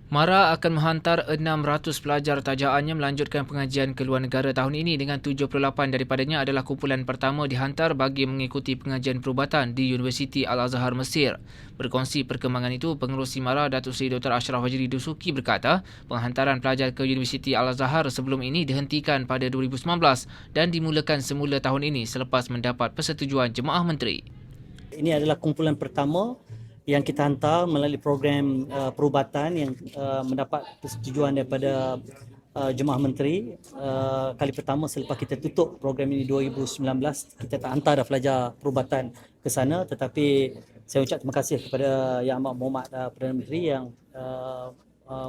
MARA akan menghantar 600 pelajar tajaannya melanjutkan pengajian ke luar negara tahun ini dengan 78 daripadanya adalah kumpulan pertama dihantar bagi mengikuti pengajian perubatan di Universiti Al-Azhar Mesir. Berkongsi perkembangan itu, Pengerusi MARA Datuk Seri Dr. Ashraf Fajri Dusuki berkata, penghantaran pelajar ke Universiti Al-Azhar sebelum ini dihentikan pada 2019 dan dimulakan semula tahun ini selepas mendapat persetujuan Jemaah Menteri. Ini adalah kumpulan pertama yang kita hantar melalui program perubatan yang mendapat persetujuan daripada Jemaah Menteri. Kali pertama selepas kita tutup program ini 2019, kita tak hantar dah pelajar perubatan ke sana, tetapi saya ucap terima kasih kepada Yang Amat Berhormat Perdana Menteri yang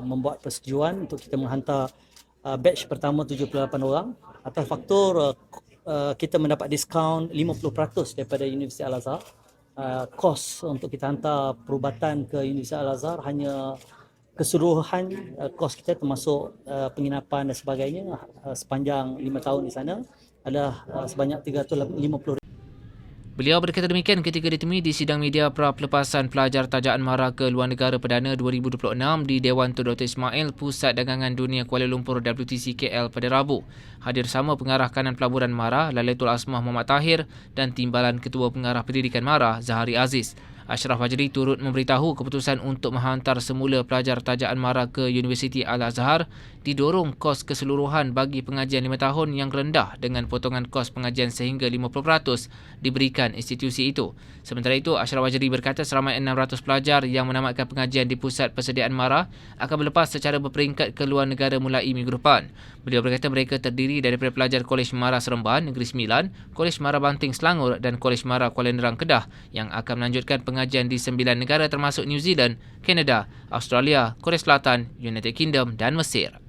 membuat persetujuan untuk kita menghantar batch pertama 78 orang atas faktor kita mendapat diskaun 50% daripada Universiti Al-Azhar. Kos untuk kita hantar perubatan ke Universiti Al-Azhar hanya keseluruhan kos kita termasuk penginapan dan sebagainya sepanjang 5 tahun di sana adalah sebanyak 350. Beliau berkata demikian ketika ditemui di sidang media pra pelepasan pelajar tajaan MARA ke luar negara Perdana 2026 di Dewan Tun Dr. Ismail, Pusat Dagangan Dunia Kuala Lumpur WTC KL pada Rabu. Hadir sama Pengarah Kanan Pelaburan MARA, Lailatul Asmah Muhammad Tahir dan Timbalan Ketua Pengarah Pendidikan MARA, Zahari Aziz. Ashraf Fajri turut memberitahu keputusan untuk menghantar semula pelajar tajaan MARA ke Universiti Al-Azhar didorong kos keseluruhan bagi pengajian 5 tahun yang rendah dengan potongan kos pengajian sehingga 50% diberikan institusi itu. Sementara itu, Ashraf Fajri berkata seramai 600 pelajar yang menamatkan pengajian di pusat persediaan MARA akan berlepas secara berperingkat ke luar negara mulai minggu depan. Beliau berkata mereka terdiri daripada pelajar Kolej MARA Seremban, Negeri Sembilan, Kolej MARA Banting Selangor dan Kolej MARA Kuala Nerang Kedah yang akan melanjutkan pengajian di 9 negara termasuk New Zealand, Kanada, Australia, Korea Selatan, United Kingdom dan Mesir.